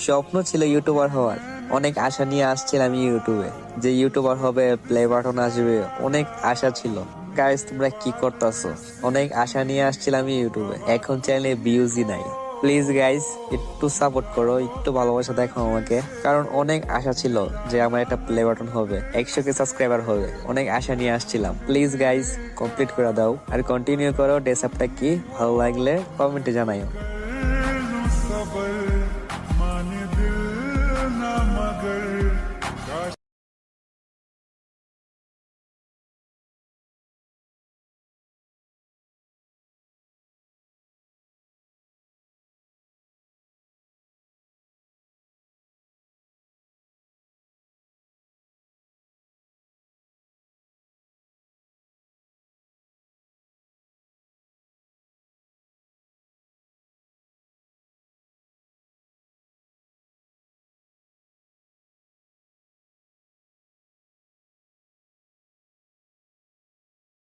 স্বপ্ন ছিল ইউটিউবার হওয়ার। অনেক আশা নিয়ে আসছিলাম ইউটিউবে, যে ইউটিউবার হবে, প্লে বাটন আসবে, অনেক আশা ছিল। গাইস তোমরা কি করতেছো? অনেক আশা নিয়ে আসছিলাম ইউটিউবে, এখন চ্যানেলে ভিউজই নাই। প্লিজ গাইস একটু সাপোর্ট করো, একটু ভালোবাসা দেখো আমাকে, কারণ অনেক আশা ছিল যে আমার একটা প্লে বাটন হবে, 100K সাবস্ক্রাইবার হবে। অনেক আশা নিয়ে আসছিলাম। প্লিজ গাইস কমপ্লিট করে দাও আর কন্টিনিউ করো। ডেসাপটা কি ভালো লাগলে কমেন্টে জানাইও।